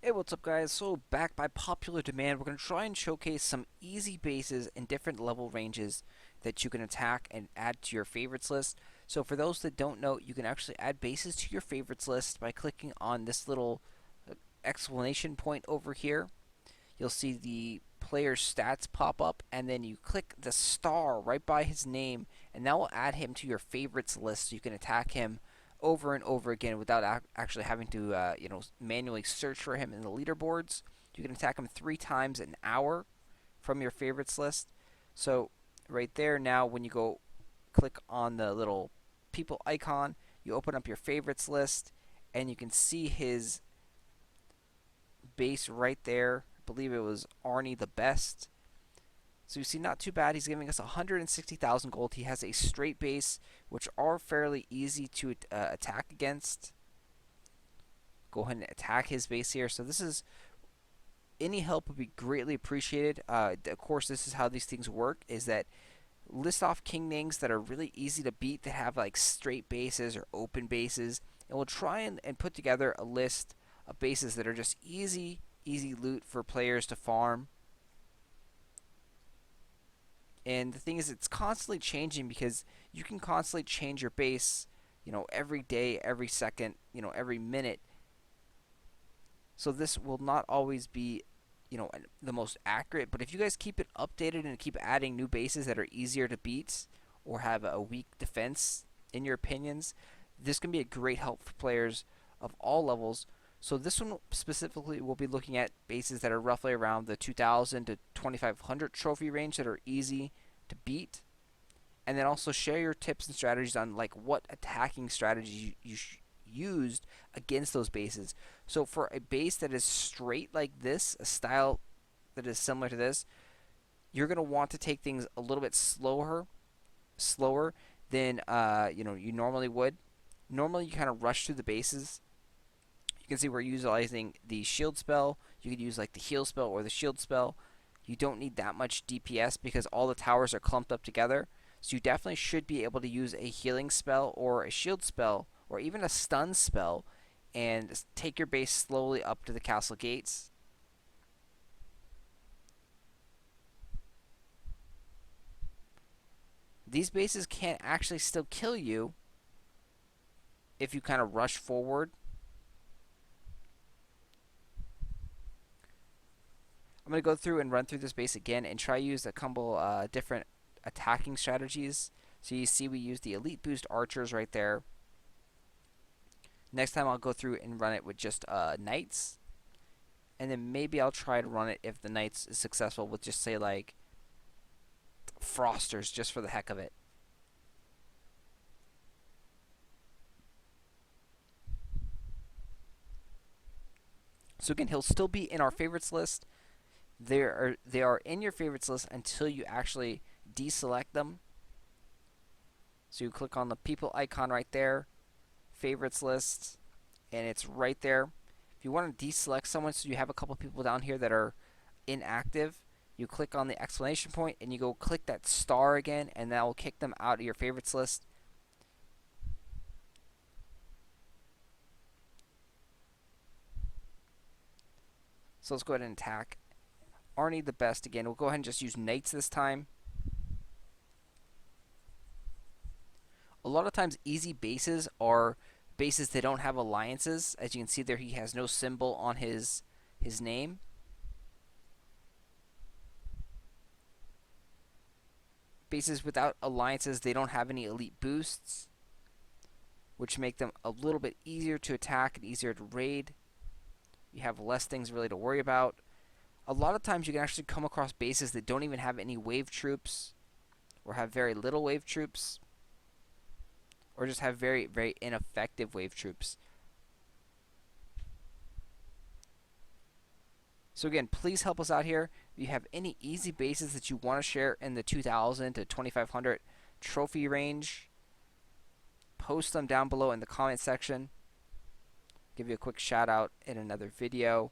Hey, what's up, guys? So, back by popular demand, we're going to try and showcase some easy bases in different level ranges that you can attack and add to your favorites list. So, for those that don't know, you can actually add bases to your favorites list by clicking on this little exclamation point over here. You'll see the player's stats pop up, and then you click the star right by his name, and that will add him to your favorites list so you can attack him over and over again without actually having to manually search for him in the leaderboards. You can attack him 3 times an hour from your favorites list. So right there now, when you go click on the little people icon, you open up your favorites list, and you can see his base right there. I believe it was Arni the best. So you see, not too bad. He's giving us 160,000 gold. He has a straight base, which are fairly easy to attack against. Go ahead and attack his base here. So this is, any help would be greatly appreciated. Of course, this is how these things work, is that list off king names that are really easy to beat, that have like straight bases or open bases, and we'll try and put together a list of bases that are just easy loot for players to farm. And the thing is, it's constantly changing because you can constantly change your base, every day, every second, every minute. So this will not always be, the most accurate. But if you guys keep it updated and keep adding new bases that are easier to beat or have a weak defense, in your opinions, this can be a great help for players of all levels. So this one specifically, we'll be looking at bases that are roughly around the 2,000 to 2,500 trophy range that are easy to beat. And then also share your tips and strategies on like what attacking strategies you used against those bases. So for a base that is straight like this, a style that is similar to this, you're going to want to take things a little bit slower than you normally would. Normally you kind of rush through the bases. You can see we're utilizing the shield spell. You could use like the heal spell or the shield spell. You don't need that much DPS because all the towers are clumped up together. So you definitely should be able to use a healing spell or a shield spell or even a stun spell and take your base slowly up to the castle gates. These bases can actually still kill you if you kind of rush forward. I'm going to go through and run through this base again and try to use a couple different attacking strategies. So you see we use the elite boost archers right there. Next time I'll go through and run it with just knights. And then maybe I'll try to run it, if the knights is successful, with just say like frosters just for the heck of it. So again, he'll still be in our favorites list. They are in your favorites list until you actually deselect them. So you click on the people icon right there, favorites list, and it's right there. If you want to deselect someone, so you have a couple people down here that are inactive, you click on the exclamation point and you go click that star again, and that will kick them out of your favorites list. So let's go ahead and attack Arni the best again. We'll go ahead and just use knights this time. A lot of times easy bases are bases that don't have alliances. As you can see there, he has no symbol on his name. Bases without alliances, they don't have any elite boosts, which make them a little bit easier to attack and easier to raid. You have less things really to worry about. A lot of times you can actually come across bases that don't even have any wave troops or have very little wave troops or just have very, very ineffective wave troops. So again, please help us out here. If you have any easy bases that you want to share in the 2,000 to 2,500 trophy range, post them down below in the comment section. Give you a quick shout out in another video.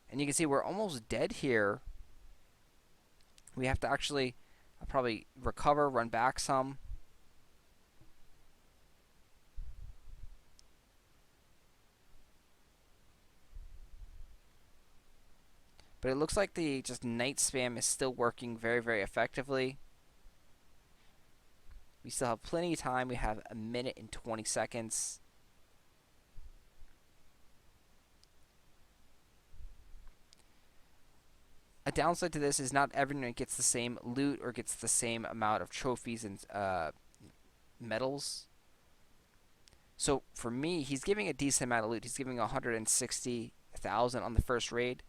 And you can see we're almost dead here. We have to actually probably recover, run back some. But it looks like the just night spam is still working very, very effectively. We still have plenty of time. We have a minute and 20 seconds. A downside to this is not everyone gets the same loot or gets the same amount of trophies and medals. So for me, he's giving a decent amount of loot. He's giving 160,000 on the first raid.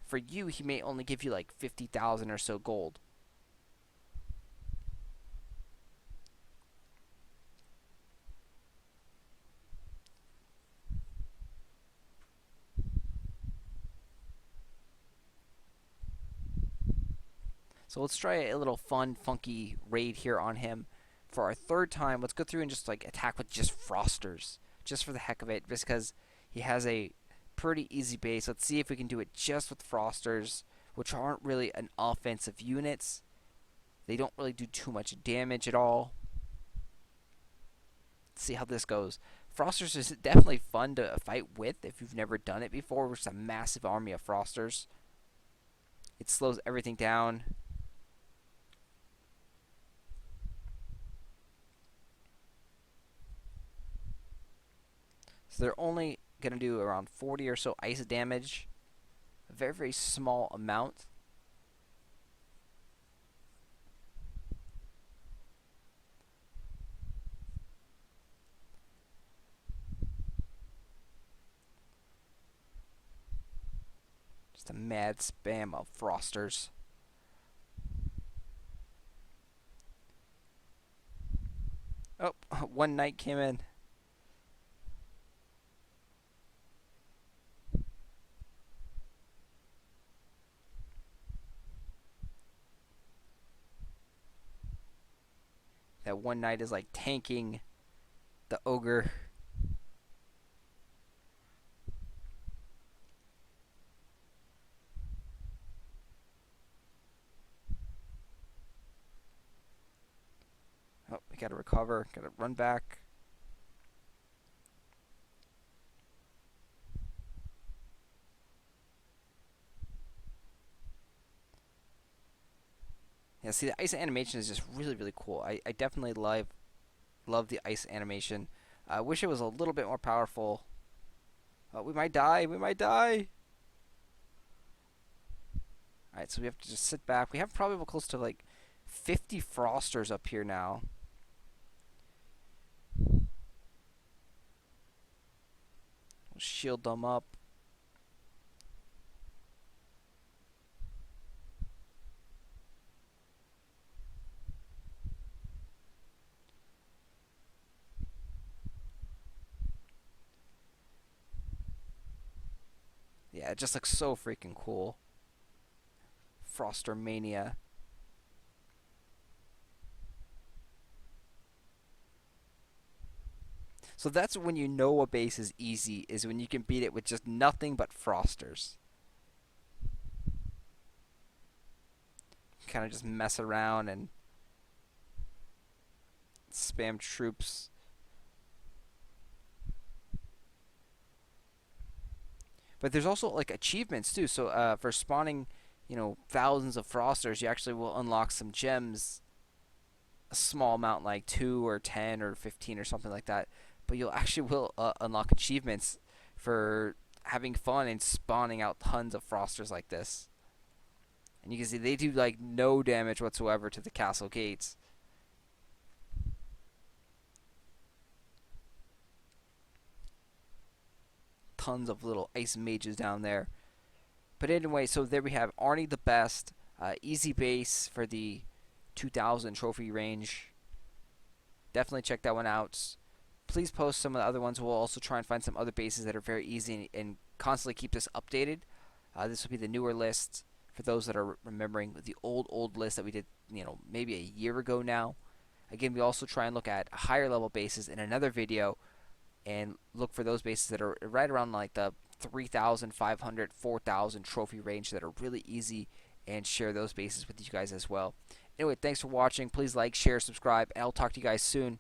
For you, he may only give you like 50,000 or so gold. So let's try a little fun, funky raid here on him. For our third time, let's go through and just like attack with just frosters, just for the heck of it, just because he has a pretty easy base. Let's see if we can do it just with frosters, which aren't really an offensive units. They don't really do too much damage at all. Let's see how this goes. Frosters is definitely fun to fight with if you've never done it before. We're just a massive army of frosters. It slows everything down. So they're only going to do around 40 or so ice damage. A very, very small amount. Just a mad spam of frosters. Oh, one knight came in. That one knight is like tanking the ogre. Oh, we gotta recover, gotta run back. Yeah, see, the ice animation is just really, really cool. I definitely love the ice animation. I wish it was a little bit more powerful. We might die. We might die. Alright, so we have to just sit back. We have probably close to like 50 frosters up here now. We'll shield them up. Yeah, it just looks so freaking cool. Froster Mania. So that's when you know a base is easy, is when you can beat it with just nothing but frosters. Kind of just mess around and spam troops. But there's also like achievements too. So for spawning, thousands of frosters, you actually will unlock some gems. A small amount, like 2 or 10 or 15 or something like that. But you'll actually will unlock achievements for having fun and spawning out tons of frosters like this. And you can see they do like no damage whatsoever to the castle gates. Tons of little ice mages down there. But anyway, so there we have Arni the Best. Easy base for the 2000 trophy range. Definitely check that one out. Please post some of the other ones. We'll also try and find some other bases that are very easy and constantly keep this updated. This will be the newer list for those that are remembering the old list that we did, maybe a year ago now. Again, we also try and look at higher level bases in another video and look for those bases that are right around like the 3,500, 4,000 trophy range that are really easy, and share those bases with you guys as well. Anyway, thanks for watching. Please like, share, subscribe, and I'll talk to you guys soon.